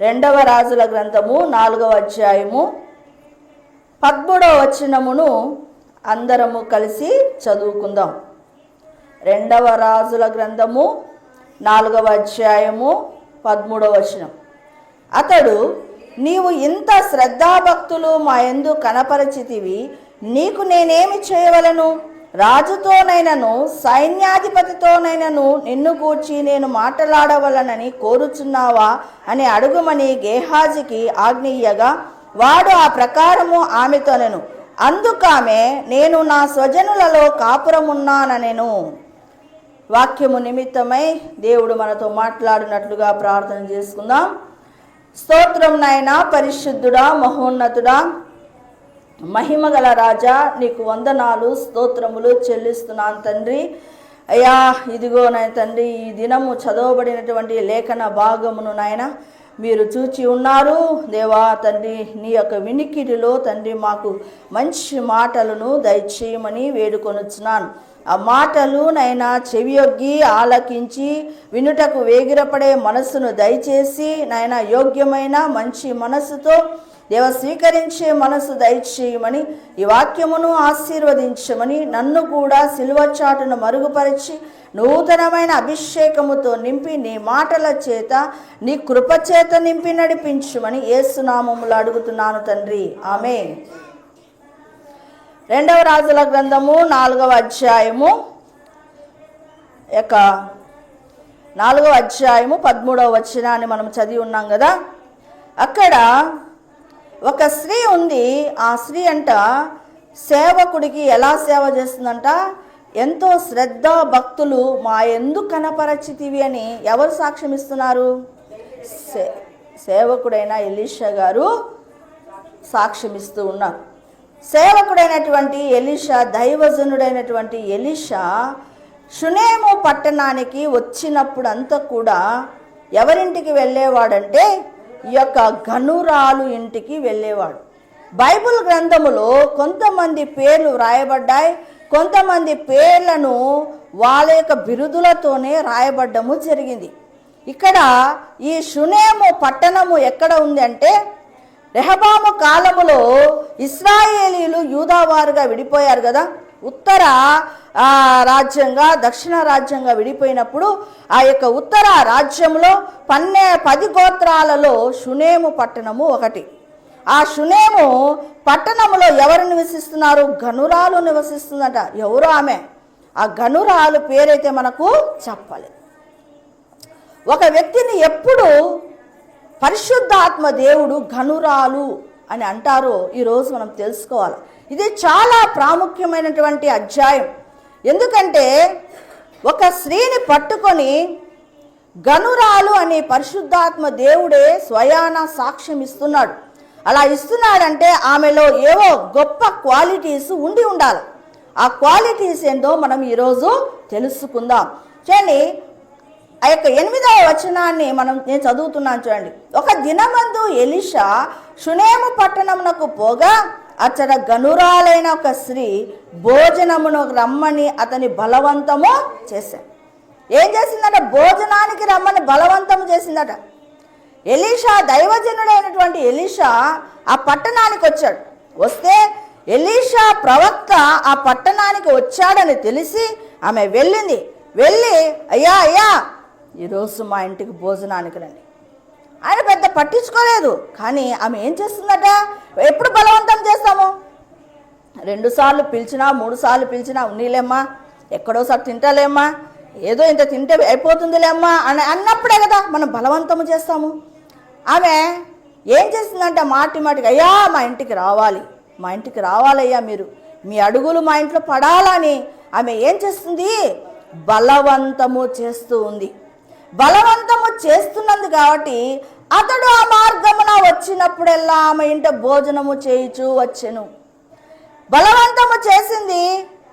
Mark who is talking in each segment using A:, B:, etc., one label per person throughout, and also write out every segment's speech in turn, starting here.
A: రెండవ రాజుల గ్రంథము 4వ అధ్యాయము 13వ వచనమును అందరము కలిసి చదువుకుందాం. రెండవ రాజుల గ్రంథము 4వ అధ్యాయము 13వ వచనం. అతడు, నీవు ఇంత శ్రద్ధాభక్తులు మా యందు కనపరచితివి, నీకు నేనేమి చేయవలను? రాజుతోనైనను సైన్యాధిపతితోనైనను నిన్ను గూర్చి నేను మాట్లాడవలనని కోరుచున్నావా అని అడుగుమని గేహాజీకి ఆజ్ఞయ్యగా, వాడు ఆ ప్రకారము ఆమెతోనెను. అందుకామె, నేను నా స్వజనులలో కాపురమున్నానెను. వాక్యము నిమిత్తమై దేవుడు మనతో మాట్లాడినట్లుగా ప్రార్థన చేసుకుందాం. స్తోత్రం నాయనా, పరిశుద్ధుడా, మహోన్నతుడా, మహిమగల రాజా, నీకు వందనాలు స్తోత్రములు చెల్లిస్తున్నాను తండ్రి. అయ్యా, ఇదిగో నాయన తండ్రి, ఈ దినము చదవబడినటువంటి లేఖన భాగమును నాయన మీరు చూచి ఉన్నారు దేవా తండ్రి. నీ యొక్క వినికిడిలో తండ్రి మాకు మంచి మాటలను దయచేయమని వేడుకొనుచున్నాను. ఆ మాటలు నైనా చెవియొగ్గి ఆలకించి వినుటకు వేగిరపడే మనస్సును దయచేసి నాయన యోగ్యమైన మంచి మనస్సుతో దేవ స్వీకరించే మనసు దయచేయమని, ఈ వాక్యమును ఆశీర్వదించమని, నన్ను కూడా సిలువ చాటును మరుగుపరిచి నూతనమైన అభిషేకముతో నింపి నీ మాటల చేత నీ కృపచేత నింపి నడిపించుమని యేసునామములో అడుగుతున్నాను తండ్రి, ఆమేన్. రెండవ రాజుల గ్రంథము 4వ అధ్యాయము 13వ వచనాన్ని మనం చదివి ఉన్నాం కదా. అక్కడ ఒక స్త్రీ ఉంది. ఆ స్త్రీ అంట సేవకుడికి ఎలా సేవ చేస్తుందంట? ఎంతో శ్రద్ధ భక్తులు మా యందు కనపరచితివి అని ఎవరు సాక్ష్యం ఇస్తున్నారు? సేవకుడైన ఎలీషా గారు సాక్ష్యం ఇస్తూ ఉన్నారు. సేవకుడైనటువంటి ఎలీషా, దైవజనుడైనటువంటి ఎలీషా షునేము పట్టణానికి వచ్చినప్పుడు అంతా కూడా ఎవరింటికి వెళ్ళేవాడంటే ఈ యొక్క గనురాలు ఇంటికి వెళ్ళేవాడు. బైబిల్ గ్రంథములో కొంతమంది పేర్లు రాయబడ్డాయి, కొంతమంది పేర్లను వాళ్ళ యొక్క బిరుదులతోనే రాయబడ్డము జరిగింది. ఇక్కడ ఈ షునేము పట్టణము ఎక్కడ ఉంది అంటే, రెహబాము కాలములో ఇశ్రాయేలీలు యూదావారుగా విడిపోయారు కదా. ఉత్తర రాజ్యంగా దక్షిణ రాజ్యంగా విడిపోయినప్పుడు ఆ యొక్క ఉత్తర రాజ్యంలో 10 గోత్రాలలో షునేము పట్టణము ఒకటి. ఆ షునేము పట్టణములో ఎవరు నివసిస్తున్నారు? గనురాలు నివసిస్తుందట. ఎవరు ఆమె? ఆ గనురాలు పేరైతే మనకు చెప్పాలి. ఒక వ్యక్తిని ఎప్పుడు పరిశుద్ధాత్మ దేవుడు గనురాలు అని అంటారో ఈరోజు మనం తెలుసుకోవాలి. ఇది చాలా ప్రాముఖ్యమైనటువంటి అధ్యాయం. ఎందుకంటే ఒక స్త్రీని పట్టుకొని గనురాలు అనే పరిశుద్ధాత్మ దేవుడే స్వయాన సాక్ష్యం ఇస్తున్నాడు. అలా ఇస్తున్నాడంటే ఆమెలో ఏవో గొప్ప క్వాలిటీస్ ఉండి ఉండాలి. ఆ క్వాలిటీస్ ఏంటో మనం ఈరోజు తెలుసుకుందాం. చూడండి, ఆ యొక్క 8వ వచనాన్ని నేను చదువుతున్నాను చూడండి. ఒక దినమందు ఎలీషా షునేము పట్టణమునకు పోగా అచ్చట గనురాలైన ఒక స్త్రీ భోజనమును రమ్మని అతని బలవంతము చేశాడు. ఏం చేసిందట? భోజనానికి రమ్మని బలవంతము చేసిందట. ఎలీషా, దైవజనుడైనటువంటి ఎలీషా ఆ పట్టణానికి వచ్చాడు. వస్తే ఎలీషా ప్రవక్త ఆ పట్టణానికి వచ్చాడని తెలిసి ఆమె వెళ్ళి, అయ్యా అయ్యా ఈరోజు మా ఇంటికి భోజనానికి రండి. ఆయన పెద్ద పట్టించుకోలేదు. కానీ ఆమె ఏం చేస్తుందట? ఎప్పుడు బలవంతం చేస్తాము? 2 సార్లు పిలిచినా 3 సార్లు పిలిచినా, ఉన్నీలేమ్మా, ఎక్కడోసారి తింటాలేమ్మా, ఏదో ఇంత తింటే అయిపోతుందిలేమ్మా అని అన్నప్పుడే కదా మనం బలవంతము చేస్తాము. ఆమె ఏం చేస్తుందంటే మాటికి, అయ్యా మా ఇంటికి రావాలి, మా ఇంటికి రావాలయ్యా, మీరు మీ అడుగులు మా ఇంట్లో పడాలని ఆమె ఏం చేస్తుంది? బలవంతము చేస్తూ ఉంది. బలవంతము చేస్తున్నది కాబట్టి అతడు ఆ మార్గమున వచ్చినప్పుడెల్లా ఆమె ఇంట భోజనము చేయుచూ వచ్చెను. బలవంతము చేసింది,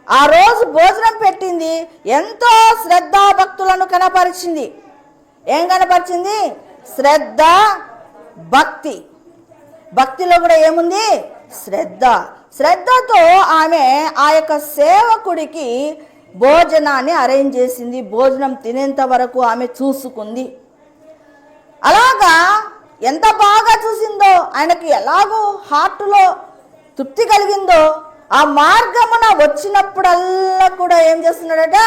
A: ఆ రోజు భోజనం పెట్టింది, ఎంతో శ్రద్ధ భక్తులను కనపరిచింది. ఏం కనపరిచింది? శ్రద్ధ, భక్తి. భక్తిలో కూడా ఏముంది? శ్రద్ధ. శ్రద్ధతో ఆమె ఆ యొక్క సేవకుడికి భోజనాన్ని అరేంజ్ చేసింది. భోజనం తినేంత వరకు ఆమె చూసుకుంది. అలాగా ఎంత బాగా చూసిందో, ఆయనకి ఎలాగో హార్ట్లో తృప్తి కలిగిందో, ఆ మార్గమున వచ్చినప్పుడల్లా కూడా ఏం చేస్తున్నాడట,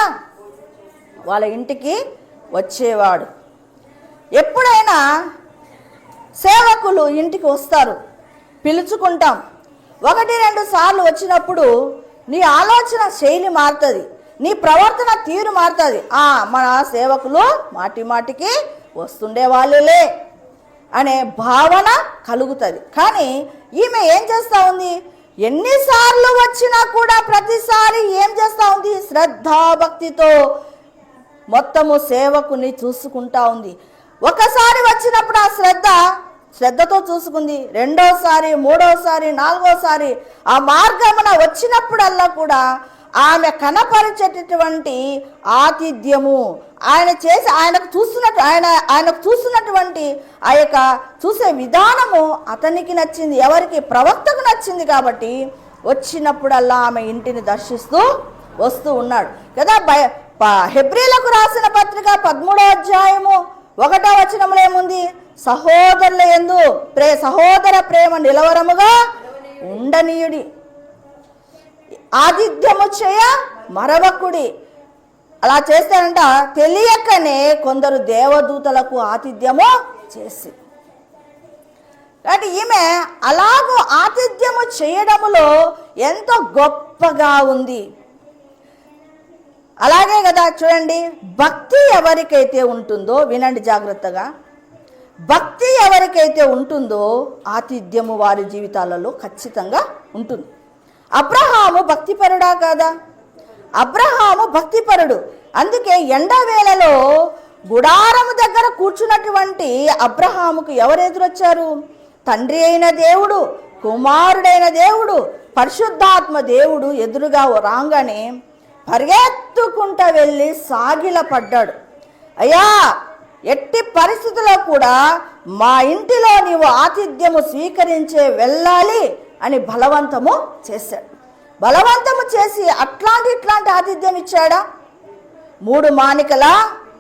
A: వాళ్ళ ఇంటికి వచ్చేవాడు. ఎప్పుడైనా సేవకులు ఇంటికి వస్తారు, పిలుచుకుంటాం. 1-2 సార్లు వచ్చినప్పుడు నీ ఆలోచన శైలి మారుతుంది, నీ ప్రవర్తన తీరు మారుతుంది. మన సేవకులు మాటి మాటికి వస్తుండే వాళ్ళులే అనే భావన కలుగుతుంది. కానీ ఈమె ఏం చేస్తూ ఉంది, ఎన్నిసార్లు వచ్చినా కూడా ప్రతిసారి ఏం చేస్తూ ఉంది, శ్రద్ధాభక్తితో మొత్తము సేవకుని చూసుకుంటా ఉంది. ఒకసారి వచ్చినప్పుడు ఆ శ్రద్ధతో చూసుకుంది, రెండోసారి, మూడోసారి, నాలుగోసారి ఆ మార్గమున వచ్చినప్పుడల్లా కూడా ఆమె కనపరిచేటటువంటి ఆతిథ్యము, ఆయనకు చూస్తున్నటువంటి ఆ యొక్క చూసే విధానము అతనికి నచ్చింది. ఎవరికి? ప్రవక్తకు నచ్చింది. కాబట్టి వచ్చినప్పుడల్లా ఆమె ఇంటిని దర్శిస్తూ వస్తూ ఉన్నాడు కదా. హెబ్రీలకు రాసిన పత్రిక 13వ అధ్యాయము 1వ వచనంలో ఏముంది, సహోదరుల యందు సహోదర ప్రేమ నిలవరముగా ఉండనీయుడి, ఆతిథ్యము చేయ మరవకుడి. అలా చేస్తారంట తెలియకనే కొందరు దేవదూతలకు ఆతిథ్యము చేసి. కాబట్టి ఈమె అలాగూ ఆతిథ్యము చేయడములో ఎంతో గొప్పగా ఉంది. అలాగే కదా, చూడండి, భక్తి ఎవరికైతే ఉంటుందో, వినండి జాగ్రత్తగా, భక్తి ఎవరికైతే ఉంటుందో ఆతిథ్యము వారి జీవితాలలో ఖచ్చితంగా ఉంటుంది. అబ్రహాము భక్తిపరుడా కాదా? అబ్రహాము భక్తిపరుడు. అందుకే ఎండవేళలో గుడారము దగ్గర కూర్చున్నటువంటి అబ్రహాముకు ఎవరు ఎదురొచ్చారు? తండ్రి అయిన దేవుడు, కుమారుడైన దేవుడు, పరిశుద్ధాత్మ దేవుడు ఎదురుగా రాగానే పరిగెత్తుకుంటూ వెళ్ళి సాగిలపడ్డాడు. అయ్యా, ఎట్టి పరిస్థితుల్లో కూడా మా ఇంటిలో నీవు ఆతిథ్యము స్వీకరించే వెళ్ళాలి అని బలవంతము చేశాడు. బలవంతము చేసి ఇట్లాంటి ఆతిథ్యం ఇచ్చాడా? 3 మానికల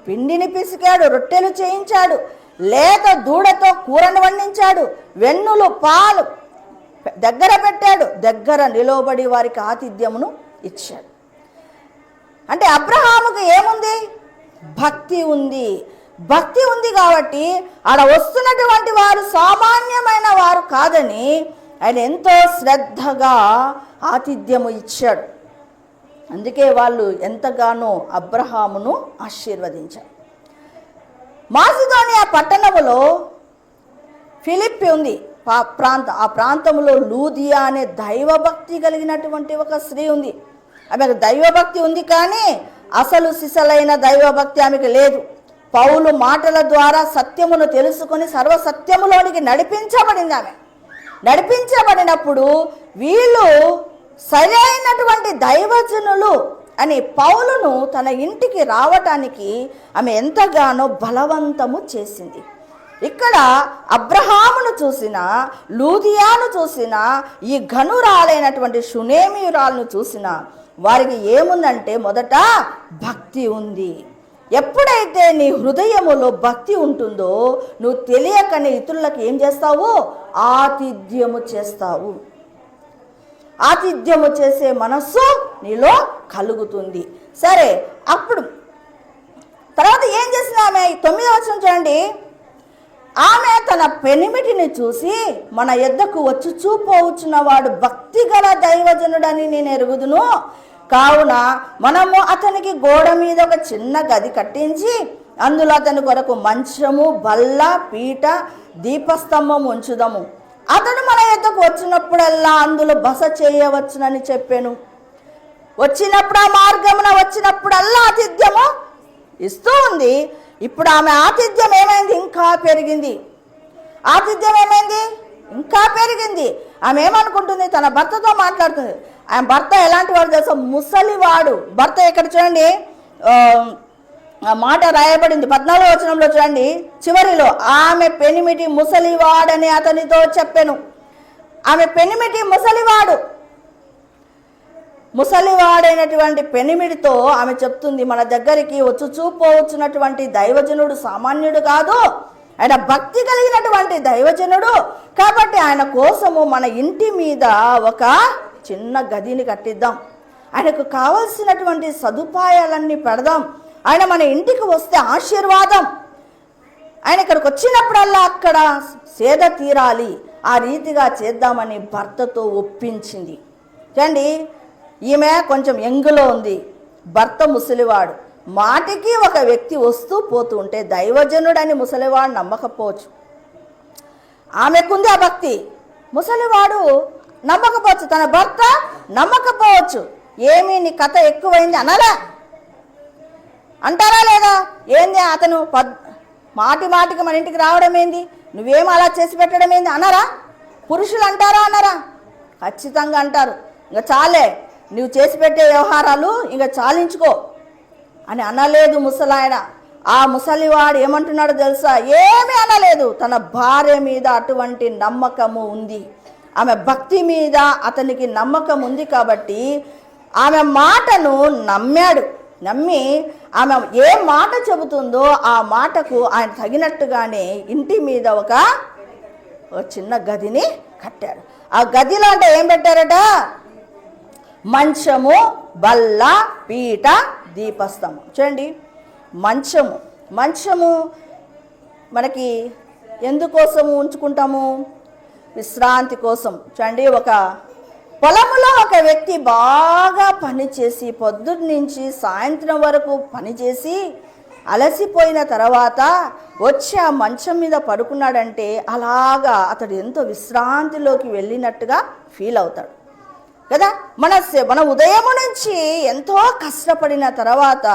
A: పిండిని పిసికాడు, రొట్టెలు చేయించాడు, లేత దూడతో కూరను వండించాడు, వెన్నులు పాలు దగ్గర పెట్టాడు, దగ్గర నిలబడి వారికి ఆతిథ్యమును ఇచ్చాడు. అంటే అబ్రహాముకు ఏముంది? భక్తి ఉంది. భక్తి ఉంది కాబట్టి ఆడ వస్తున్నటువంటి వారు సామాన్యమైన వారు కాదని ఆయన ఎంతో శ్రద్ధగా ఆతిథ్యము ఇచ్చాడు. అందుకే వాళ్ళు ఎంతగానో అబ్రహామును ఆశీర్వదించారు. మాసిదోనియా పట్టణములో ఫిలిప్పి ఉంది ఆ ప్రాంతంలో లూదియా అనే దైవభక్తి కలిగినటువంటి ఒక స్త్రీ ఉంది. ఆమెకు దైవభక్తి ఉంది, కానీ అసలు సిసలైన దైవభక్తి ఆమెకు లేదు. పౌలు మాటల ద్వారా సత్యమును తెలుసుకొని సర్వసత్యములోనికి నడిపించబడింది. ఆమె నడిపించబడినప్పుడు వీళ్ళు సరైనటువంటి దైవజనులు అని పౌలును తన ఇంటికి రావటానికి ఆమె ఎంతగానో బలవంతము చేసింది. ఇక్కడ అబ్రహామును చూసిన, లూదియాను చూసిన, ఈ ఘనురాలైనటువంటి షునేమీయురాలను చూసిన వారికి ఏముందంటే మొదట భక్తి ఉంది. ఎప్పుడైతే నీ హృదయములో భక్తి ఉంటుందో నువ్వు తెలియకనే ఇతరులకు ఏం చేస్తావు? ఆతిథ్యము చేస్తావు. ఆతిథ్యము చేసే మనస్సు నీలో కలుగుతుంది. సరే, అప్పుడు తర్వాత ఏం చేసింది ఆమె? 9వ వచనం చూడండి. ఆమె తన పెనిమిటిని చూసి, మన యొద్దకు వచ్చి చూపోవచ్చున్న వాడు భక్తి గల దైవజనుడని నేను ఎరుగుదును, కావున మనము అతనికి గోడ మీద ఒక చిన్న గది కట్టించి అందులో అతని కొరకు మంచము, బల్ల, పీట, దీపస్తంభం ఉంచుదాము. అతడు మన యొద్దకు వచ్చినప్పుడల్లా అందులో బస చేయవచ్చునని చెప్పాను. వచ్చినప్పుడు ఆ మార్గమున వచ్చినప్పుడల్లా ఆతిథ్యము ఇస్తూ ఉంది. ఇప్పుడు ఆమె ఆతిథ్యం ఏమైంది? ఇంకా పెరిగింది. ఆతిథ్యం ఏమైంది? ఇంకా పెరిగింది. ఆమె ఏమనుకుంటుంది? తన భర్తతో మాట్లాడుతుంది. ఆమె భర్త ఎలాంటి వాడు తెలుసా? ముసలివాడు భర్త. ఇక్కడ చూడండి, మాట రాయబడింది 14వ వచనంలో చూడండి, చివరిలో ఆమె పెనిమిటి ముసలివాడని అతనితో చెప్పాను. ఆమె పెనిమిటి ముసలివాడైనటువంటి పెనిమిడితో ఆమె చెప్తుంది, మన దగ్గరికి వచ్చి చూపోవచ్చున్నటువంటి దైవజనుడు సామాన్యుడు కాదు, ఆయన భక్తి కలిగినటువంటి దైవజనుడు. కాబట్టి ఆయన కోసము మన ఇంటి మీద ఒక చిన్న గదిని కట్టిద్దాం, ఆయనకు కావలసినటువంటి సదుపాయాలన్నీ పెడదాం. ఆయన మన ఇంటికి వస్తే ఆశీర్వాదం, ఆయన ఇక్కడికి వచ్చినప్పుడల్లా అక్కడ సేద తీరాలి, ఆ రీతిగా చేద్దామని భర్తతో ఒప్పించింది. చూడండి, ఈమె కొంచెం యంగులో ఉంది, భర్త ముసలివాడు. మాటికి ఒక వ్యక్తి వస్తూ పోతూ ఉంటే దైవజనుడని ముసలివాడు నమ్మకపోవచ్చు. ఆమెకుంది ఆ భక్తి, ముసలివాడు నమ్మకపోవచ్చు, తన భర్త నమ్మకపోవచ్చు. ఏమీ నీ కథ ఎక్కువైంది అనలా అంటారా లేదా? ఏంది అతను మాటి మాటికి మన ఇంటికి రావడం ఏంది, నువ్వేం అలా చేసి పెట్టడం ఏంది అనరా? పురుషులు అంటారా అనరా? ఖచ్చితంగా అంటారు. ఇంకా చాలే, నువ్వు చేసి పెట్టే వ్యవహారాలు ఇంకా చాలించుకో అని అనలేదు ముసలాయన. ఆ ముసలివాడు ఏమంటున్నాడు తెలుసా? ఏమీ అనలేదు. తన భార్య మీద అటువంటి నమ్మకము ఉంది, ఆమె భక్తి మీద అతనికి నమ్మకం ఉంది. కాబట్టి ఆమె మాటను నమ్మాడు. నమ్మి ఆమె ఏ మాట చెబుతుందో ఆ మాటకు ఆయన తగినట్టుగానే ఇంటి మీద ఒక చిన్న గదిని కట్టాడు. ఆ గదిలో అంటే ఏం పెట్టారట? మంచము, బల్ల, పీట, దీపస్తంభం. చూడండి, మంచము మనకి ఎందుకోసము ఉంచుకుంటాము? విశ్రాంతి కోసం. చూడండి, ఒక పొలంలో ఒక వ్యక్తి బాగా పనిచేసి పొద్దున్నుంచి సాయంత్రం వరకు పనిచేసి అలసిపోయిన తర్వాత వచ్చి ఆ మంచం మీద పడుకున్నాడంటే అలాగా అతడు ఎంతో విశ్రాంతిలోకి వెళ్ళినట్టుగా ఫీల్ అవుతాడు కదా. మన ఉదయం నుంచి ఎంతో కష్టపడిన తర్వాత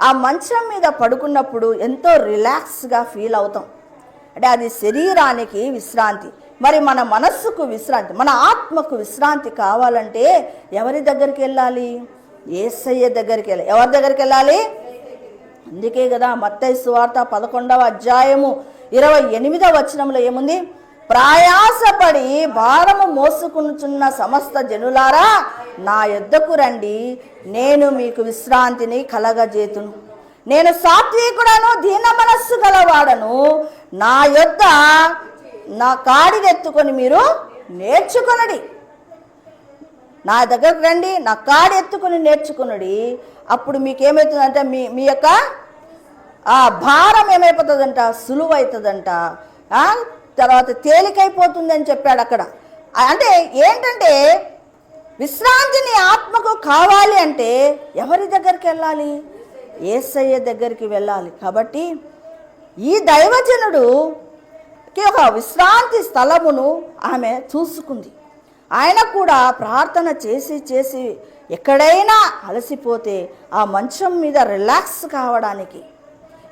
A: ఆ మంచం మీద పడుకున్నప్పుడు ఎంతో రిలాక్స్గా ఫీల్ అవుతాం. అంటే అది శరీరానికి విశ్రాంతి. మరి మన మనస్సుకు విశ్రాంతి, మన ఆత్మకు విశ్రాంతి కావాలంటే ఎవరి దగ్గరికి వెళ్ళాలి? యేసయ్య దగ్గరికి వెళ్ళాలి. ఎవరి దగ్గరికి వెళ్ళాలి? అందుకే కదా మత్తయి సువార్త 11వ అధ్యాయము 28వ వచనంలో ఏముంది? ప్రయాసపడి భారము మోసుకునుచున్న సమస్త జనులారా నా యొద్దకు రండి, నేను మీకు విశ్రాంతిని కలగజేతును. నేను సాత్వికుడను, దీన మనస్సు గలవాడను, నా యొద్ద నా కాడినెత్తుకొని మీరు నేర్చుకొనడి. నా దగ్గరకు రండి, నా కాడి ఎత్తుకొని నేర్చుకునుడి. అప్పుడు మీకేమవుతుందంటే మీ యొక్క ఆ భారం ఏమైపోతుందంట? సులువైతుందంట, తర్వాత తేలికైపోతుంది అని చెప్పాడు అక్కడ. అంటే ఏంటంటే విశ్రాంతిని ఆత్మకు కావాలి అంటే ఎవరి దగ్గరికి వెళ్ళాలి? యేసయ్య దగ్గరికి వెళ్ళాలి. కాబట్టి ఈ దైవజనుడుకి ఒక విశ్రాంతి స్థలమును ఆమె చూసుకుంది. ఆయన కూడా ప్రార్థన చేసి ఎక్కడైనా అలసిపోతే ఆ మంచం మీద రిలాక్స్ కావడానికి,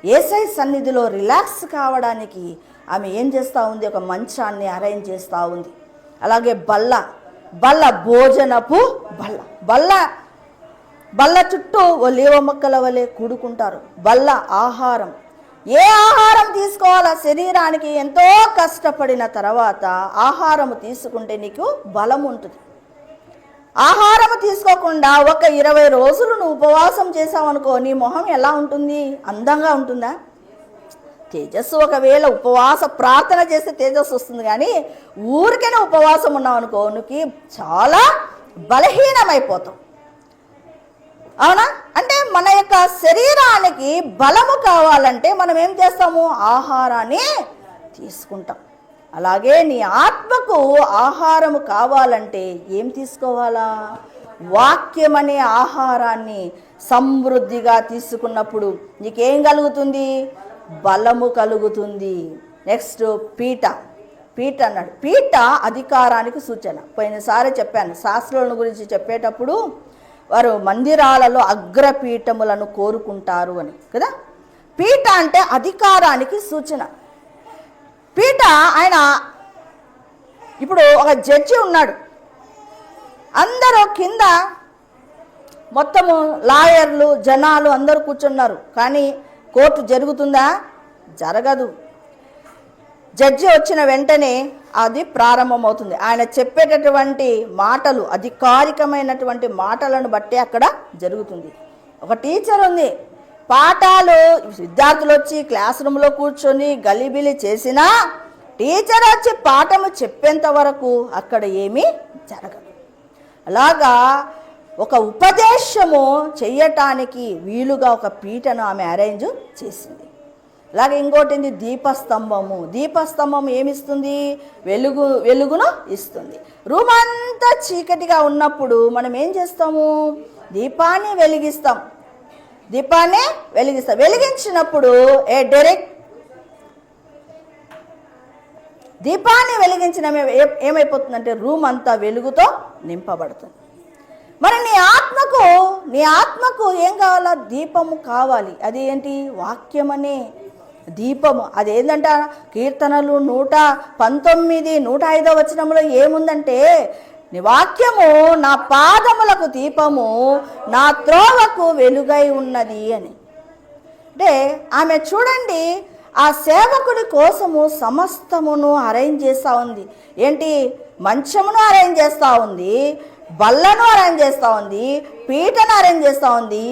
A: యేసయ్య సన్నిధిలో రిలాక్స్ కావడానికి ఆమె ఏం చేస్తూ ఉంది? ఒక మంచాన్ని అరేంజ్ చేస్తూ ఉంది. అలాగే బల్ల భోజనపు బల్ల చుట్టూ ఒలీవ మొక్కల వలె కూడుకుంటారు. బల్ల ఆహారం, ఏ ఆహారం తీసుకోవాలా? శరీరానికి ఎంతో కష్టపడిన తర్వాత ఆహారము తీసుకుంటే నీకు బలం ఉంటుంది. ఆహారము తీసుకోకుండా ఒక 20 రోజులు నువ్వు ఉపవాసం చేసావనుకో, నీ మొహం ఎలా ఉంటుంది? అందంగా ఉంటుందా? తేజస్సు, ఒకవేళ ఉపవాస ప్రార్థన చేస్తే తేజస్సు వస్తుంది, కానీ ఊరికైనా ఉపవాసం ఉన్నావు అనుకో నువ్వు చాలా బలహీనమైపోతావు. అవునా? అంటే మన యొక్క శరీరానికి బలము కావాలంటే మనం ఏం చేస్తాము? ఆహారాన్ని తీసుకుంటాం. అలాగే నీ ఆత్మకు ఆహారము కావాలంటే ఏం తీసుకోవాలా? వాక్యం అనే ఆహారాన్ని సమృద్ధిగా తీసుకున్నప్పుడు నీకేం కలుగుతుంది? బలము కలుగుతుంది. నెక్స్ట్ పీట అన్నాడు. పీట అధికారానికి సూచన. పోయినసారి చెప్పాను, శాస్త్రుల గురించి చెప్పేటప్పుడు వారు మందిరాలలో అగ్రపీఠములను కోరుకుంటారు అని కదా. పీట అంటే అధికారానికి సూచన. పీట ఆయన ఇప్పుడు ఒక జడ్జి ఉన్నాడు, అందరూ కింద మొత్తము లాయర్లు జనాలు అందరూ కూర్చున్నారు, కానీ కోర్టు జరుగుతుందా? జరగదు. జడ్జి వచ్చిన వెంటనే అది ప్రారంభమవుతుంది. ఆయన చెప్పేటటువంటి మాటలు అధికారికమైనటువంటి మాటలను బట్టి అక్కడ జరుగుతుంది. ఒక టీచర్ ఉంది, పాఠాలు విద్యార్థులు వచ్చి క్లాస్ రూమ్లో కూర్చొని గలిబిలి చేసినా టీచర్ వచ్చి పాఠము చెప్పేంత వరకు అక్కడ ఏమీ జరగదు. అలాగా ఒక ఉపదేశము చెయ్యటానికి వీలుగా ఒక పీటను ఆమె అరేంజ్ చేసింది. అలాగే ఇంకోటి దీపస్తంభము. దీపస్తంభం ఏమిస్తుంది? వెలుగును ఇస్తుంది. రూమ్ అంతా చీకటిగా ఉన్నప్పుడు మనం ఏం చేస్తాము? దీపాన్ని వెలిగిస్తాం. వెలిగించినప్పుడు దీపాన్ని వెలిగించిన ఏమైపోతుందంటే రూమ్ అంతా వెలుగుతో నింపబడుతుంది. మరి నీ ఆత్మకు ఏం కావాలా? దీపము కావాలి. అది ఏంటి? వాక్యమనే దీపము. అదేంటంట? కీర్తనలు 119, 105 వచనంలో ఏముందంటే, నీ వాక్యము నా పాదములకు దీపము, నా త్రోవకు వెలుగై ఉన్నది అని. అంటే ఆమె చూడండి, ఆ సేవకుడి కోసము సమస్తమును అరేంజ్ చేస్తూ ఉంది. ఏంటి? మంచమును అరేంజ్ చేస్తూ ఉంది, బల్లను అరేంజ్ చేస్తూ ఉంది, పీటను అరేంజ్ చేస్తూ ఉంది,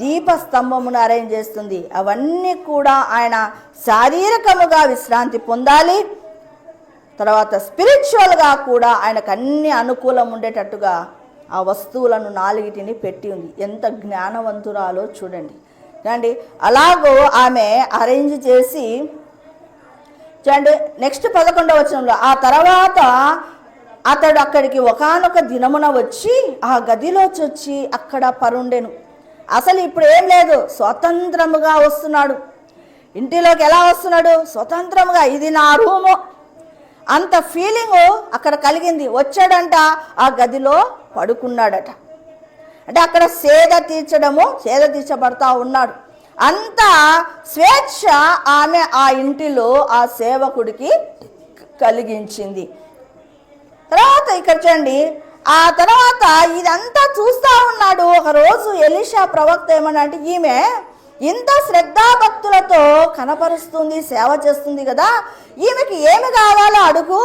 A: దీపస్తంభమును అరేంజ్ చేస్తుంది. అవన్నీ కూడా ఆయన శారీరకముగా విశ్రాంతి పొందాలి, తర్వాత స్పిరిచువల్గా కూడా ఆయనకు అన్ని అనుకూలం ఉండేటట్టుగా ఆ వస్తువులను 4టిని పెట్టి ఉంది. ఎంత జ్ఞానవంతురాలో చూడండి. అలాగో ఆమె అరేంజ్ చేసి చూడండి. నెక్స్ట్ 11వ వచనంలో, ఆ తర్వాత అతడు అక్కడికి ఒకానొక దినమున వచ్చి ఆ గదిలోకి వచ్చి అక్కడ పరుండెను. అసలు ఇప్పుడు ఏం లేదు, స్వతంత్రముగా వస్తున్నాడు. ఇంటిలోకి ఎలా వస్తున్నాడు? స్వతంత్రముగా. ఇది నా రూము అంత ఫీలింగు అక్కడ కలిగింది. వచ్చాడంట, ఆ గదిలో పడుకున్నాడట. అంటే అక్కడ సేద తీర్చబడతా ఉన్నాడు. అంత స్వేచ్ఛ ఆమె ఆ ఇంటిలో ఆ సేవకుడికి కలిగించింది. తర్వాత ఇక్కడ చూడండి, ఆ తర్వాత ఇదంతా చూస్తూ ఉన్నాడు. ఒకరోజు ఎలీషా ప్రవక్త ఏమన్నా ఈమె ఇంత శ్రద్ధాభక్తులతో కనపరుస్తుంది, సేవ చేస్తుంది కదా, ఈమెకి ఏమి కావాలో అడుగు,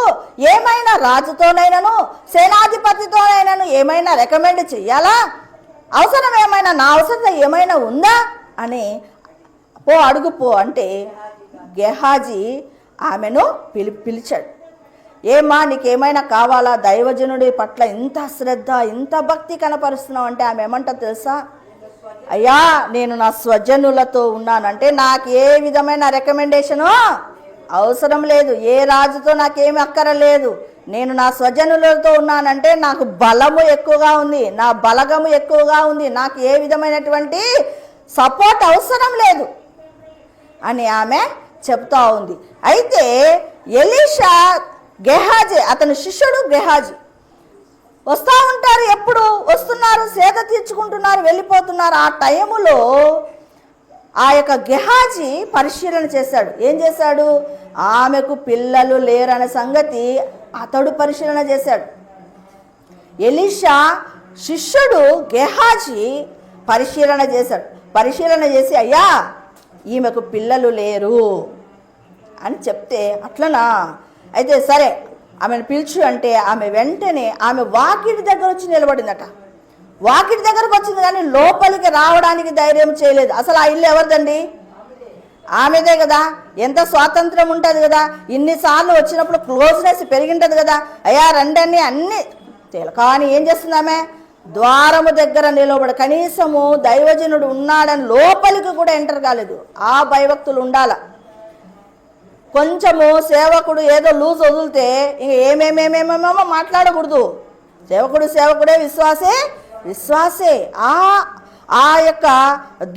A: ఏమైనా రాజుతోనైనాను సేనాధిపతితోనైనాను ఏమైనా రికమెండ్ చెయ్యాలా, అవసరం ఏమైనా, నా అవసరం ఏమైనా ఉందా అని అడుగుపో అంటే గెహాజీ ఆమెను పిలిచాడు. ఏమా నీకేమైనా కావాలా? దైవజనుడి పట్ల ఇంత శ్రద్ధ, ఇంత భక్తి కనపరుస్తున్నావు అంటే ఆమె ఏమంటా తెలుసా? అయ్యా, నేను నా స్వజనులతో ఉన్నానంటే నాకు ఏ విధమైన రికమెండేషను అవసరం లేదు, ఏ రాజుతో నాకేమి అక్కరలేదు. నేను నా స్వజనులతో ఉన్నానంటే నాకు బలము ఎక్కువగా ఉంది, నా బలగము ఎక్కువగా ఉంది, నాకు ఏ విధమైనటువంటి సపోర్ట్ అవసరం లేదు అని ఆమె చెప్తా ఉంది. అయితే ఎలీషా గెహాజీ, అతని శిష్యుడు గెహాజీ వస్తూ ఉంటారు. ఎప్పుడు వస్తున్నారు? సేద తీర్చుకుంటున్నారు, వెళ్ళిపోతున్నారు. ఆ టైములో ఆ యొక్క గెహాజీ పరిశీలన చేశాడు. ఏం చేశాడు? ఆమెకు పిల్లలు లేరనే సంగతి అతడు పరిశీలన చేశాడు. ఎలీషా శిష్యుడు గెహాజీ పరిశీలన చేశాడు. పరిశీలన చేసి, అయ్యా ఈమెకు పిల్లలు లేరు అని చెప్తే, అట్లనా, అయితే సరే ఆమెను పిలుచు అంటే ఆమె వెంటనే ఆమె వాకిటి దగ్గర వచ్చి నిలబడిందట. వాకిటి దగ్గరకు వచ్చింది కానీ లోపలికి రావడానికి ధైర్యం చేయలేదు. అసలు ఆ ఇల్లు ఎవరిదండి? ఆమెదే కదా. ఎంత స్వాతంత్రం ఉంటుంది కదా. ఇన్నిసార్లు వచ్చినప్పుడు క్లోజ్నెస్ పెరిగింటుంది కదా. అయ్యా రండి అన్నీ కానీ ఏం చేస్తుంది ఆమె? ద్వారము దగ్గర నిలబడి, కనీసము దైవజనుడు ఉన్నాడని లోపలికి కూడా ఎంటర్ కాలేదు. ఆ భయభక్తులు ఉండాల. కొంచెము సేవకుడు ఏదో లూజ్ వదిలితే ఇంక ఏమేమేమేమేమో మాట్లాడకూడదు. సేవకుడే, విశ్వాసే. ఆ యొక్క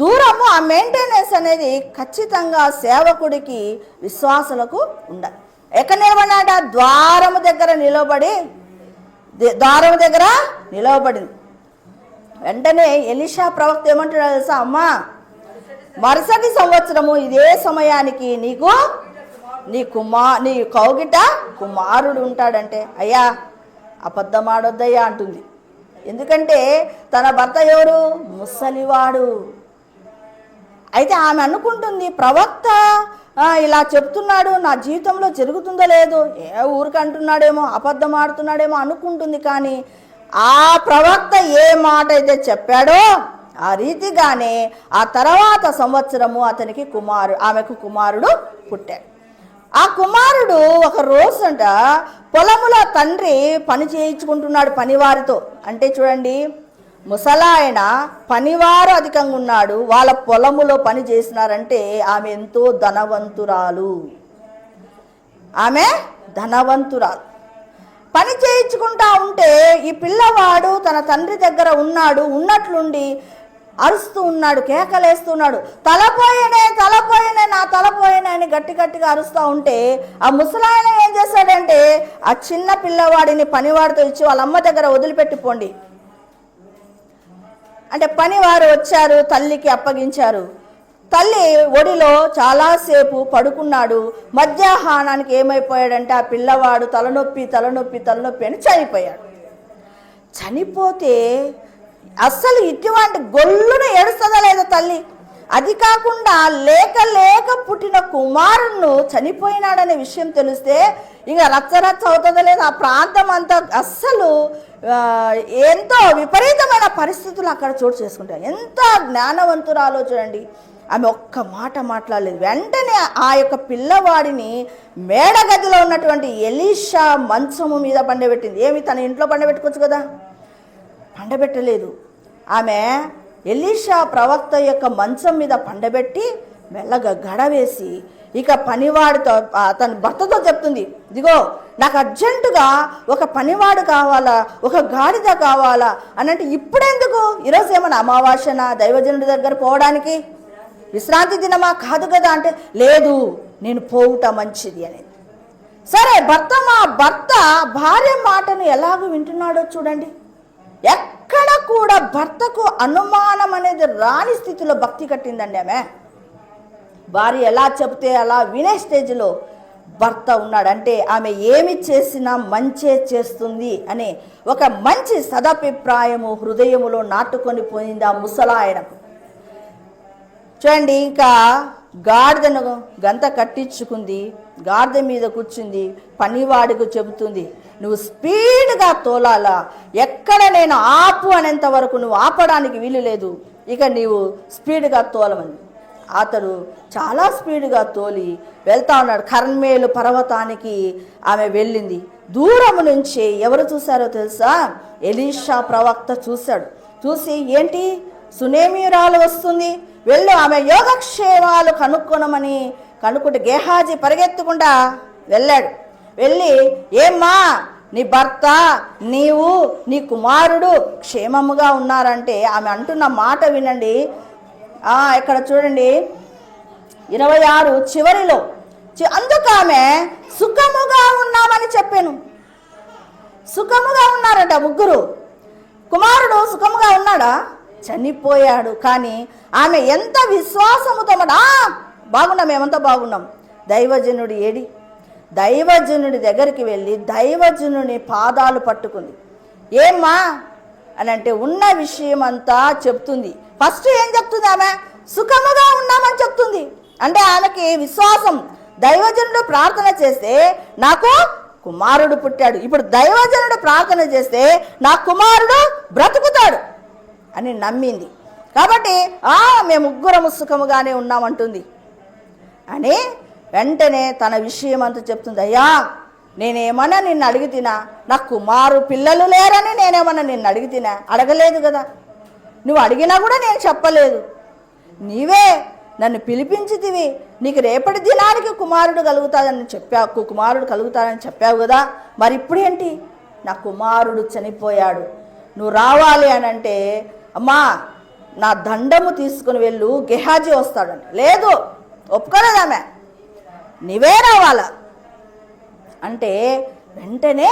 A: దూరము, ఆ మెయింటెనెన్స్ అనేది ఖచ్చితంగా సేవకుడికి, విశ్వాసులకు ఉండాలి. ఎక్కడ నిలబడినాట? ద్వారము దగ్గర నిలబడింది. వెంటనే ఎలీషా ప్రవక్త ఏమంటాడు తెలుసా? అమ్మా, మరుసటి సంవత్సరము ఇదే సమయానికి నీ కౌగిట కుమారుడు ఉంటాడంటే, అయ్యా అబద్ధమాడొద్దయ్యా అంటుంది. ఎందుకంటే తన భర్త ఎవరు? ముసలివాడు. అయితే ఆమె అనుకుంటుంది, ప్రవక్త ఇలా చెప్తున్నాడు, నా జీవితంలో జరుగుతుందో లేదో, ఊరికి అంటున్నాడేమో, అబద్ధం ఆడుతున్నాడేమో అనుకుంటుంది. కానీ ఆ ప్రవక్త ఏ మాట అయితే చెప్పాడో ఆ రీతిగానే ఆ తర్వాత సంవత్సరము ఆమెకు కుమారుడు పుట్టాడు. ఆ కుమారుడు ఒక రోజంట పొలముల తండ్రి పని చేయించుకుంటున్నాడు పనివారితో. అంటే చూడండి, ముసలాయన పనివారు అధికంగా ఉన్నాడు, వాళ్ళ పొలములో పని చేసినారంటే ఆమె ఎంతో ధనవంతురాలు. ఆమె ధనవంతురాలు. పని చేయించుకుంటా ఉంటే ఈ పిల్లవాడు తన తండ్రి దగ్గర ఉన్నట్లుండి అరుస్తూ ఉన్నాడు, కేకలేస్తున్నాడు, తలపోయినే నా తలపోయినే అని గట్టిగా అరుస్తూ ఉంటే ఆ ముసలాయన ఏం చేశాడంటే ఆ చిన్న పిల్లవాడిని పనివాడితో ఇచ్చి వాళ్ళ అమ్మ దగ్గర వదిలిపెట్టిపోండి అంటే పనివారు వచ్చారు, తల్లికి అప్పగించారు. తల్లి ఒడిలో చాలాసేపు పడుకున్నాడు. మధ్యాహ్నానికి ఏమైపోయాడంటే ఆ పిల్లవాడు తలనొప్పి అని చనిపోయాడు. చనిపోతే అస్సలు ఇటువంటి గొల్లును ఏడుస్తుందా లేదా తల్లి? అది కాకుండా లేక పుట్టిన కుమారుణ్ణి చనిపోయినాడనే విషయం తెలిస్తే ఇక రచ్చ అవుతుందా లేదా? ఆ ప్రాంతం అంతా అస్సలు ఎంతో విపరీతమైన పరిస్థితులు అక్కడ చోటు చేసుకుంటాయి. ఎంత జ్ఞానవంతురాలో చూడండి. ఆమె ఒక్క మాట మాట్లాడలేదు. వెంటనే ఆ యొక్క పిల్లవాడిని మేడగదిలో ఉన్నటువంటి ఎలీషా మంచము మీద పండబెట్టింది. ఏమి తన ఇంట్లో పండబెట్టుకోవచ్చు కదా, పండబెట్టలేదు. ఆమె ఎలీషా ప్రవక్త యొక్క మంచం మీద పండబెట్టి మెల్లగా గడవేసి ఇక పనివాడితో తన భర్తతో చెప్తుంది, ఇదిగో నాకు అర్జెంటుగా ఒక పనివాడు కావాలా, ఒక గాడిద కావాలా అని. అంటే ఇప్పుడెందుకు? ఈరోజు ఏమన్నా అమావాస్యనా దైవజనుడి దగ్గర పోవడానికి? విశ్రాంతి దినమా? కాదు కదా. అంటే లేదు, నేను పోవుట మంచిది అనేది. సరే, భర్త భార్య మాటను ఎలాగో వింటున్నాడో చూడండి. ఎక్కడ కూడా భర్తకు అనుమానం అనేది రాని స్థితిలో భక్తి కట్టిందండి ఆమె. భార్య ఎలా చెబితే అలా వినే స్టేజ్లో భర్త ఉన్నాడు. అంటే ఆమె ఏమి చేసినా మంచే చేస్తుంది అనే ఒక మంచి సదభిప్రాయము హృదయములో నాటుకొని పోయింది ఆ ముసలాయనకు. చూడండి, ఇంకా గాడిదను గంత కట్టించుకుంది, గాడిద మీద కూర్చుంది, పనివాడికి చెబుతుంది, నువ్వు స్పీడ్గా తోలాలా, ఎక్కడ నేను ఆపు అనేంత వరకు నువ్వు ఆపడానికి వీలు లేదు, ఇక నీవు స్పీడ్గా తోలమని. అతడు చాలా స్పీడ్గా తోలి వెళ్తా ఉన్నాడు. కర్మేలు పర్వతానికి ఆమె వెళ్ళింది. దూరం నుంచి ఎవరు చూశారో తెలుసా? ఎలీషా ప్రవక్త చూశాడు. చూసి, ఏంటి సునేమిరాలు వస్తుంది, వెళ్ళు ఆమె యోగక్షేమాలు కనుక్కుంటే గేహాజీ పరిగెత్తుకుంటా వెళ్ళాడు. వెళ్ళి, ఏమ్మా నీ భర్త, నీవు, నీ కుమారుడు క్షేమముగా ఉన్నారంటే ఆమె అంటున్న మాట వినండి. ఇక్కడ చూడండి 26 చివరిలో, అందుకు ఆమె సుఖముగా ఉన్నామని చెప్పాను. సుఖముగా ఉన్నారట ముగ్గురు. కుమారుడు సుఖముగా ఉన్నాడా? చనిపోయాడు. కానీ ఆమె ఎంత విశ్వాసముతో బాగున్నాం, మేమంతా బాగున్నాం. దైవజనుడు ఏడి? దైవజనుడి దగ్గరికి వెళ్ళి దైవజనుని పాదాలు పట్టుకుంది. ఏమ్మా అని అంటే ఉన్న విషయం అంతా చెప్తుంది. ఫస్ట్ ఏం చెప్తుంది? ఆమె సుఖముగా ఉన్నామని చెప్తుంది. అంటే ఆమెకి విశ్వాసం. దైవజనుడు ప్రార్థన చేస్తే నాకు కుమారుడు పుట్టాడు, ఇప్పుడు దైవజనుడు ప్రార్థన చేస్తే నా కుమారుడు బ్రతుకుతాడు అని నమ్మింది. కాబట్టి మేము ముగ్గురము సుఖముగానే ఉన్నామంటుంది అని వెంటనే తన విషయం అంతా చెప్తుంది. అయ్యా, నేనేమన్నా నిన్ను అడిగితినా? నాకు పిల్లలు లేరని నేనేమన్నా నిన్ను అడిగితినా? అడగలేదు కదా. నువ్వు అడిగినా కూడా నేను చెప్పలేదు. నీవే నన్ను పిలిపించితివి. నీకు రేపటి దినానికి కుమారుడు కలుగుతాడని చెప్పావు కదా. మరి ఇప్పుడేంటి? నా కుమారుడు చనిపోయాడు, నువ్వు రావాలి అని అంటే, అమ్మా నా దండము తీసుకుని వెళ్ళు, గెహాజీ వస్తాడంట. లేదు, ఒప్పుకోలేదు ఆమె. నీవే రావాలా అంటే వెంటనే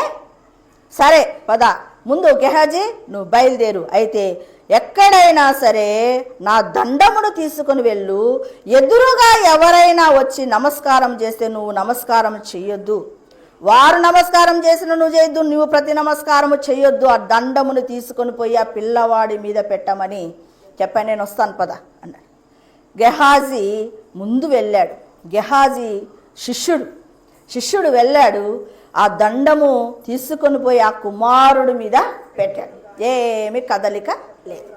A: సరే పద, ముందు గెహాజీ నువ్వు బయలుదేరు, అయితే ఎక్కడైనా సరే నా దండమును తీసుకుని వెళ్ళు, ఎదురుగా ఎవరైనా వచ్చి నమస్కారం చేస్తే నువ్వు నమస్కారం చెయ్యొద్దు, వారు నమస్కారం చేసిన నువ్వు చేయొద్దు, నువ్వు ప్రతి నమస్కారము చెయ్యొద్దు, ఆ దండమును తీసుకొని పోయి ఆ పిల్లవాడి మీద పెట్టమని చెప్పాను. నేను వస్తాను పద అన్నాడు. గెహాజీ ముందు వెళ్ళాడు. గెహాజీ శిష్యుడు వెళ్ళాడు. ఆ దండము తీసుకొని పోయి ఆ కుమారుడి మీద పెట్టాడు. ఏమి కదలిక లేదు.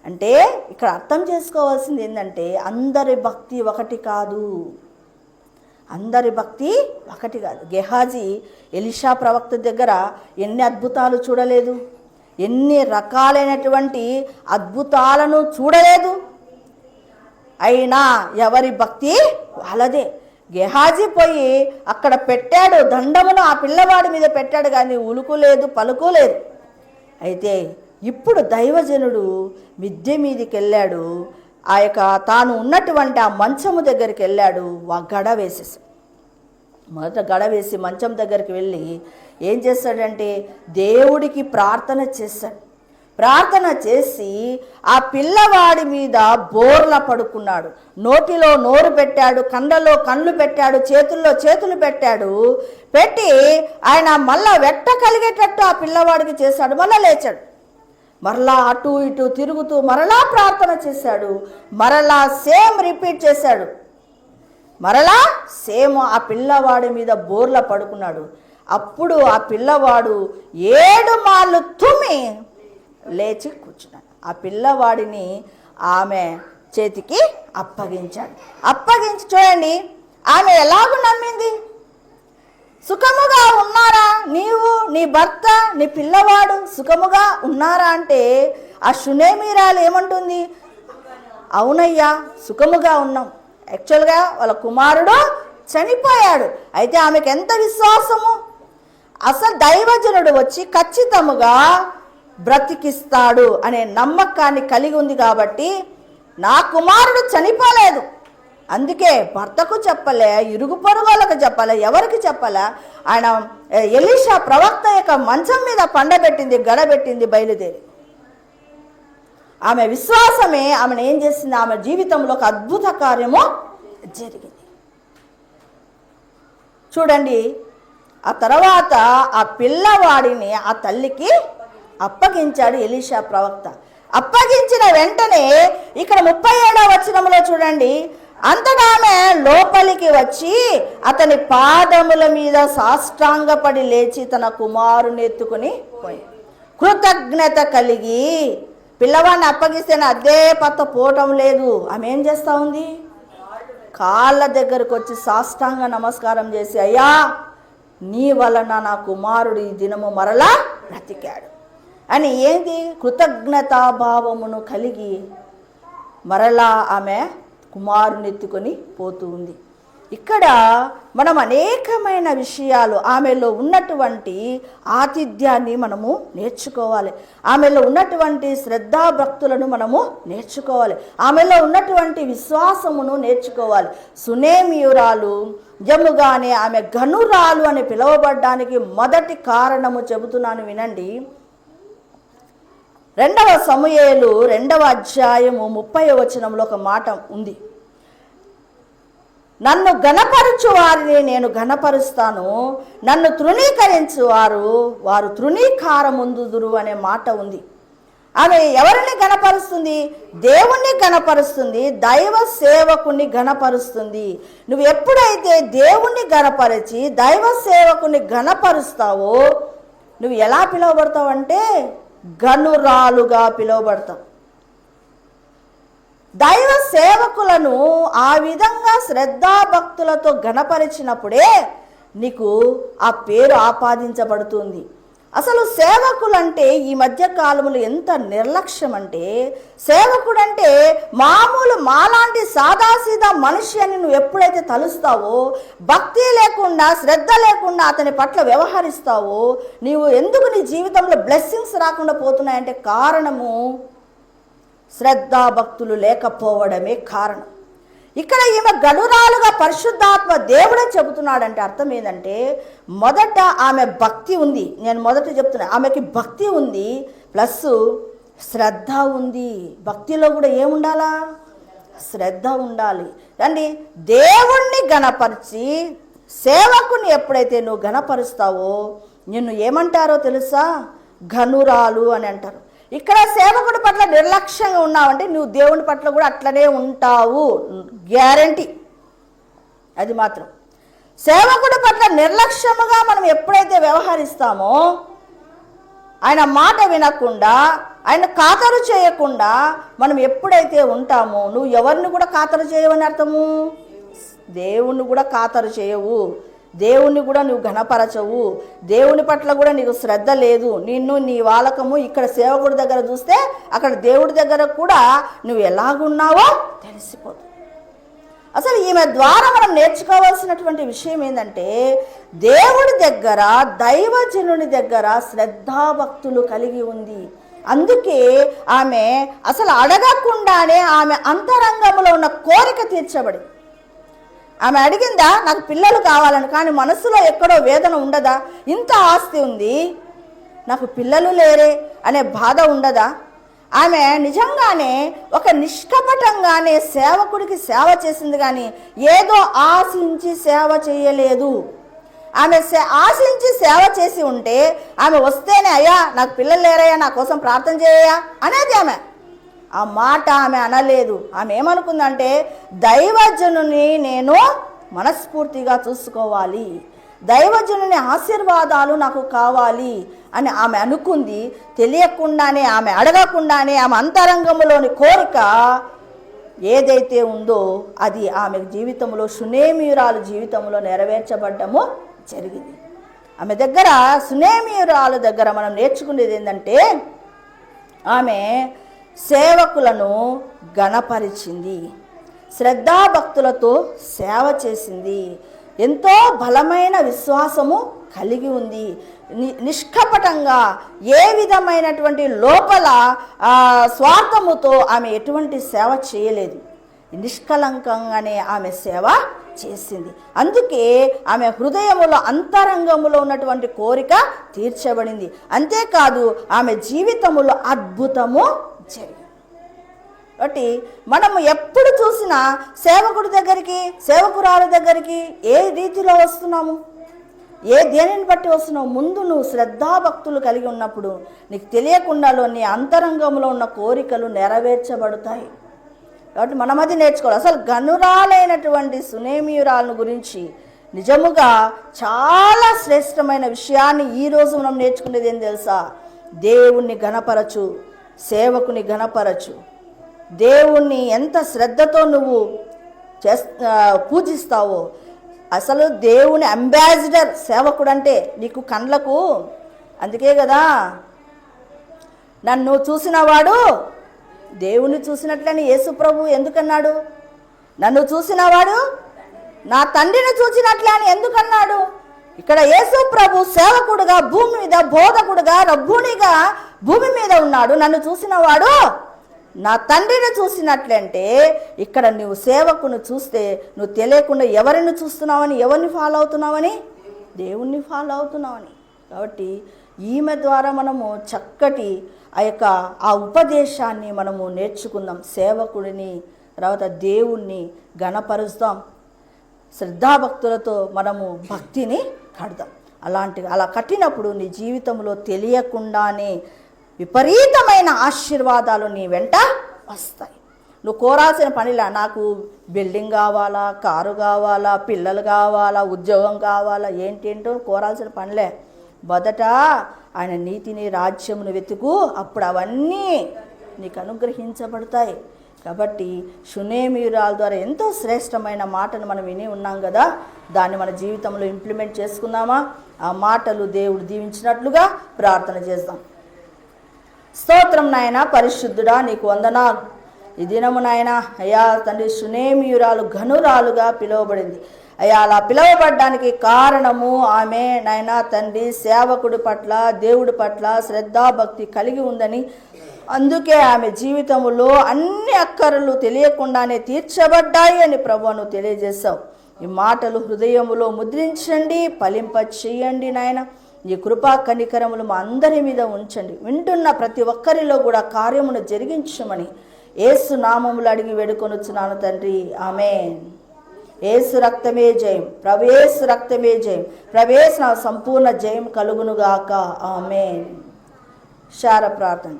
A: అంటే ఇక్కడ అర్థం చేసుకోవాల్సింది ఏంటంటే అందరి భక్తి ఒకటి కాదు, అందరి భక్తి ఒకటి కాదు. గెహాజీ ఎలీషా ప్రవక్త దగ్గర ఎన్ని అద్భుతాలు చూడలేదు, ఎన్ని రకాలైనటువంటి అద్భుతాలను చూడలేదు. అయినా ఎవరి భక్తి వాళ్ళదే. గెహాజీ పోయి అక్కడ పెట్టాడు దండమును, ఆ పిల్లవాడి మీద పెట్టాడు, కానీ ఉలుకు లేదు, పలుకు లేదు. అయితే ఇప్పుడు దైవజనుడు మిద్దె మీదకి వెళ్ళాడు, ఆ యొక్క తాను ఉన్నటువంటి ఆ మంచము దగ్గరికి వెళ్ళాడు, గడ వేసేసాడు. మొదట గడ వేసి మంచం దగ్గరికి వెళ్ళి ఏం చేశాడంటే దేవుడికి ప్రార్థన చేశాడు. ప్రార్థన చేసి ఆ పిల్లవాడి మీద బోర్ల పడుకున్నాడు. నోటిలో నోరు పెట్టాడు, కళ్ళలో కళ్ళు పెట్టాడు, చేతుల్లో చేతులు పెట్టాడు. పెట్టి ఆయన మళ్ళా వెట్ట కలిగేటట్టు ఆ పిల్లవాడికి చేశాడు. మళ్ళా లేచాడు, మరలా అటు ఇటు తిరుగుతూ మరలా ప్రార్థన చేశాడు. మరలా సేమ్ రిపీట్ చేశాడు. మరలా సేమ్ ఆ పిల్లవాడి మీద బోర్ల పడుకున్నాడు. అప్పుడు ఆ పిల్లవాడు 7 మార్లు తుమ్మి లేచి కూర్చున్నాడు. ఆ పిల్లవాడిని ఆమె చేతికి అప్పగించాడు. అప్పగించి చూడండి ఆమె ఎలాగూ నమ్మింది. సుఖముగా ఉన్నారా నీవు, నీ భర్త, నీ పిల్లవాడు సుఖముగా ఉన్నారా అంటే ఆ షునేమీరాలు ఏమంటుంది? అవునయ్యా సుఖముగా ఉన్నాం. యాక్చువల్గా వాళ్ళ కుమారుడు చనిపోయాడు. అయితే ఆమెకు ఎంత విశ్వాసము! అసలు దైవజనుడు వచ్చి ఖచ్చితముగా బ్రతికిస్తాడు అనే నమ్మకాన్ని కలిగి ఉంది. కాబట్టి నా కుమారుడు చనిపోలేదు, అందుకే భర్తకు చెప్పలే, ఇరుగు పొరుగులకు చెప్పలే, ఎవరికి చెప్పలే. ఆయన ఎలీషా ప్రవక్త యొక్క మంచం మీద పండబెట్టింది, గడబెట్టింది, బయలుదేరి. ఆమె విశ్వాసమే ఆమెను ఏం చేసింది? ఆమె జీవితంలో ఒక అద్భుత కార్యము జరిగింది. చూడండి, ఆ తర్వాత ఆ పిల్లవాడిని ఆ తల్లికి అప్పగించాడు ఎలీషా ప్రవక్త. అప్పగించిన వెంటనే ఇక్కడ 37వ వచనంలో చూడండి, అంతటా ఆమె లోపలికి వచ్చి అతని పాదముల మీద సాష్టాంగపడి లేచి తన కుమారుని ఎత్తుకుని పోయి కృతజ్ఞత కలిగి, పిల్లవాడిని అప్పగిస్తే అదే పత్త పోవటం లేదు, ఆమె ఏం చేస్తూ ఉంది? కాళ్ళ దగ్గరకు వచ్చి సాష్టాంగ నమస్కారం చేసి, అయ్యా నీ వలన నా కుమారుడు ఈ దినము మరలా బ్రతికాడు అని ఏంది కృతజ్ఞతాభావమును కలిగి మరలా ఆమె కుమారుని ఎత్తుకొని పోతూ ఉంది. ఇక్కడ మనం అనేకమైన విషయాలు, ఆమెలో ఉన్నటువంటి ఆతిథ్యాన్ని మనము నేర్చుకోవాలి, ఆమెలో ఉన్నటువంటి శ్రద్ధాభక్తులను మనము నేర్చుకోవాలి, ఆమెలో ఉన్నటువంటి విశ్వాసమును నేర్చుకోవాలి. సునేమియురాలు జముగానే ఆమె గనురాలు అని పిలువబడ్డానికి మొదటి కారణము చెబుతున్నాను వినండి. 2వ సమూయేలు 2వ అధ్యాయము 30వ వచనంలో ఒక మాట ఉంది, నన్ను ఘనపరచు వారిని నేను ఘనపరుస్తాను, నన్ను తృణీకరించు వారు తృణీకారముందుదురు అనే మాట ఉంది. ఆమె ఎవరిని ఘనపరుస్తుంది? దేవుణ్ణి ఘనపరుస్తుంది, దైవ సేవకుని ఘనపరుస్తుంది. నువ్వు ఎప్పుడైతే దేవుణ్ణి ఘనపరిచి దైవ సేవకుని ఘనపరుస్తావో నువ్వు ఎలా పిలువబడతావంటే గనురాలుగా పిలువబడతావు. దైవ సేవకులను ఆ విధంగా శ్రద్ధాభక్తులతో ఘనపరిచినప్పుడే నీకు ఆ పేరు ఆపాదించబడుతుంది. అసలు సేవకులంటే ఈ మధ్య కాలంలో ఎంత నిర్లక్ష్యం అంటే, సేవకుడంటే మామూలు మాలాంటి సాదాసీదా మనిషి అని నువ్వు ఎప్పుడైతే తలుస్తావో, భక్తి లేకుండా శ్రద్ధ లేకుండా అతని పట్ల వ్యవహరిస్తావో, నీవు ఎందుకు నీ జీవితంలో బ్లెస్సింగ్స్ రాకుండా పోతున్నాయంటే కారణము శ్రద్ధాభక్తులు లేకపోవడమే కారణం. ఇక్కడ ఈమె గనురాలుగా పరిశుద్ధాత్మ దేవుడే చెబుతున్నాడంటే అర్థం ఏంటంటే, మొదట ఆమె భక్తి ఉంది. నేను మొదట చెప్తున్నా, ఆమెకి భక్తి ఉంది, ప్లస్ శ్రద్ధ ఉంది. భక్తిలో కూడా ఏముండాలా? శ్రద్ధ ఉండాలి. అండి, దేవుణ్ణి గణపరిచి సేవకుని ఎప్పుడైతే నువ్వు గణపరుస్తావో నిన్ను ఏమంటారో తెలుసా? గనురాలు అని అంటారు. ఇక్కడ సేవకుడి పట్ల నిర్లక్ష్యంగా ఉన్నావంటే నువ్వు దేవుని పట్ల కూడా అట్లనే ఉంటావు, గ్యారంటీ. అది మాత్రం సేవకుడి పట్ల నిర్లక్ష్యముగా మనం ఎప్పుడైతే వ్యవహరిస్తామో ఆయన మాట వినకుండా, ఆయన ఖాతరు చేయకుండా మనం ఎప్పుడైతే ఉంటామో, నువ్వు ఎవరిని కూడా ఖాతరు చేయవని అర్థము, దేవుణ్ణి కూడా ఖాతరు చేయవు, దేవుణ్ణి కూడా నువ్వు ఘనపరచవు, దేవుని పట్ల కూడా నీకు శ్రద్ధ లేదు. నిన్ను నీ వాలకము ఇక్కడ సేవకుడి దగ్గర చూస్తే అక్కడ దేవుడి దగ్గర కూడా నువ్వు ఎలాగున్నావో తెలిసిపోతుంది. అసలు ఈమె ద్వారా మనం నేర్చుకోవాల్సినటువంటి విషయం ఏంటంటే, దేవుడి దగ్గర, దైవజనుని దగ్గర శ్రద్ధాభక్తులు కలిగి ఉంది. అందుకే ఆమె అసలు అడగకుండానే ఆమె అంతరంగంలో ఉన్న కోరిక తీర్చబడి, ఆమె అడిగిందా నాకు పిల్లలు కావాలని, కానీ మనసులో ఎక్కడో వేదన ఉండదా? ఇంత ఆస్తి ఉంది, నాకు పిల్లలు లేరే అనే బాధ ఉండదా? ఆమె నిజంగానే ఒక నిష్కపటంగానే సేవకుడికి సేవ చేసింది, కానీ ఏదో ఆశించి సేవ చేయలేదు. ఆమె ఆశించి సేవ చేసి ఉంటే ఆమె వస్తేనే అయ్యా నాకు పిల్లలు లేరయ్యా నా కోసం ప్రార్థన చేయయా అనేది ఆమె. ఆ మాట ఆమె అనలేదు. ఆమె ఏమనుకుందంటే, దైవజనుని నేను మనస్ఫూర్తిగా చూసుకోవాలి, దైవజనుని ఆశీర్వాదాలు నాకు కావాలి అని ఆమె అనుకుంది. తెలియకుండానే, ఆమె అడగకుండానే ఆమె అంతరంగంలోని కోరిక ఏదైతే ఉందో అది ఆమె జీవితంలో, షునేమీయురాలు జీవితంలో నెరవేర్చబడ్డము జరిగింది. ఆమె దగ్గర, షునేమీయురాలు దగ్గర మనం నేర్చుకునేది ఏంటంటే, ఆమె సేవకులను గణపరిచింది, శ్రద్ధాభక్తులతో సేవ చేసింది, ఎంతో బలమైన విశ్వాసము కలిగి ఉంది. నిష్కపటంగా ఏ విధమైనటువంటి లోపల స్వార్థముతో ఆమె ఎటువంటి సేవ చేయలేదు. నిష్కలంకంగానే ఆమె సేవ చేసింది. అందుకే ఆమె హృదయములో, అంతరంగములో ఉన్నటువంటి కోరిక తీర్చబడింది. అంతేకాదు ఆమె జీవితములో అద్భుతము జరిగింది. కాబట్టి మనము ఎప్పుడు చూసినా సేవకుడి దగ్గరికి, సేవకురాలు దగ్గరికి ఏ రీతిలో వస్తున్నాము, దేనిని బట్టి వస్తున్నావు? ముందు నువ్వు శ్రద్ధాభక్తులు కలిగి ఉన్నప్పుడు నీకు తెలియకుండాలో నీ అంతరంగంలో ఉన్న కోరికలు నెరవేర్చబడతాయి. కాబట్టి మనం అది నేర్చుకోవాలి. అసలు గనురాలైనటువంటి షునేమీయురాలను గురించి నిజముగా చాలా శ్రేష్టమైన విషయాన్ని ఈరోజు మనం నేర్చుకునేది ఏం తెలుసా? దేవుణ్ణి గణపరచు, సేవకుని గణపరచు. దేవుణ్ణి ఎంత శ్రద్ధతో నువ్వు పూజిస్తావో, అసలు దేవుని అంబాసిడర్ సేవకుడు అంటే నీకు కండ్లకు, అందుకే కదా నన్ను చూసినవాడు దేవుని చూసినట్లని యేసు ప్రభు ఎందుకన్నాడు? నన్ను చూసినవాడు నా తండ్రిని చూసినట్లే అని ఎందుకన్నాడు? ఇక్కడ యేసు ప్రభు సేవకుడుగా భూమి మీద, బోధకుడుగా, రబ్బునిగా భూమి మీద ఉన్నాడు. నన్ను చూసినవాడు నా తండ్రిని చూసినట్లంటే ఇక్కడ నువ్వు సేవకుని చూస్తే నువ్వు తెలియకుండా ఎవరిని చూస్తున్నావని, ఎవరిని ఫాలో అవుతున్నావని? దేవుణ్ణి ఫాలో అవుతున్నావని. కాబట్టి ఈమె ద్వారా మనము చక్కటి ఆ ఉపదేశాన్ని మనము నేర్చుకుందాం. సేవకుడిని, తర్వాత దేవుణ్ణి గణపరుస్తాం, శ్రద్ధాభక్తులతో మనము భక్తిని కడదాం. అలా కట్టినప్పుడు నీ జీవితంలో తెలియకుండానే విపరీతమైన ఆశీర్వాదాలు నీ వెంట వస్తాయి. నువ్వు కోరాల్సిన పనిలా, నాకు బిల్డింగ్ కావాలా, కారు కావాలా, పిల్లలు కావాలా, ఉద్యోగం కావాలా, ఏంటేంటో కోరాల్సిన పనిలే. మొదట ఆయన నీతిని, రాజ్యమును వెతుకు, అప్పుడు అవన్నీ నీకు అనుగ్రహించబడతాయి. కాబట్టి షునేమీయురాల ద్వారా ఎంతో శ్రేష్టమైన మాటను మనం విని ఉన్నాం కదా, దాన్ని మన జీవితంలో ఇంప్లిమెంట్ చేసుకుందామా? ఆ మాటలు దేవుడు దీవించినట్లుగా ప్రార్థన చేద్దాం. స్తోత్రం నాయన, పరిశుద్ధుడా, నీకు వందనాలు. ఈ దినము నాయన అయ్యా తండ్రి, షునేమీయురాలు ఘనురాలుగా పిలువబడింది అయ్యా. అలా పిలువబడ్డానికి కారణము ఆమె నాయన తండ్రి సేవకుడి పట్ల, దేవుడి పట్ల శ్రద్ధాభక్తి కలిగి ఉందని, అందుకే ఆమె జీవితంలో అన్ని అక్కరలు తెలియకుండానే తీర్చబడ్డాయి అని ప్రభువును తెలియజేశావు. ఈ మాటలు హృదయములో ముద్రించండి, ఫలింప చేయండి నాయన. ఈ కృపా కనికరములు మా అందరి మీద ఉంచండి. వింటున్న ప్రతి ఒక్కరిలో కూడా కార్యమును జరిగించమని యేసు నామములు అడిగి వేడుకొనుచున్నాను తండ్రి, ఆమేన్. యేసు రక్తమే జయం, ప్రవేశు రక్తమే జయం, ప్రవేశ సంపూర్ణ జయం కలుగునుగాక, ఆమేన్. శార ప్రార్థన.